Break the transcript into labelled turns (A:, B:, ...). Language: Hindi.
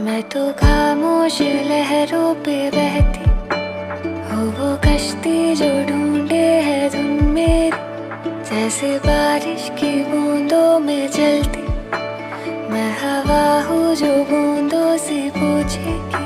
A: मैं तो खामोश लहरों पे बहती हो, वो कश्ती जो ढूंढे है धुन मेरी, जैसे बारिश की बूंदों में चलती। मैं हवा हूँ जो बूंदों से पूछे कि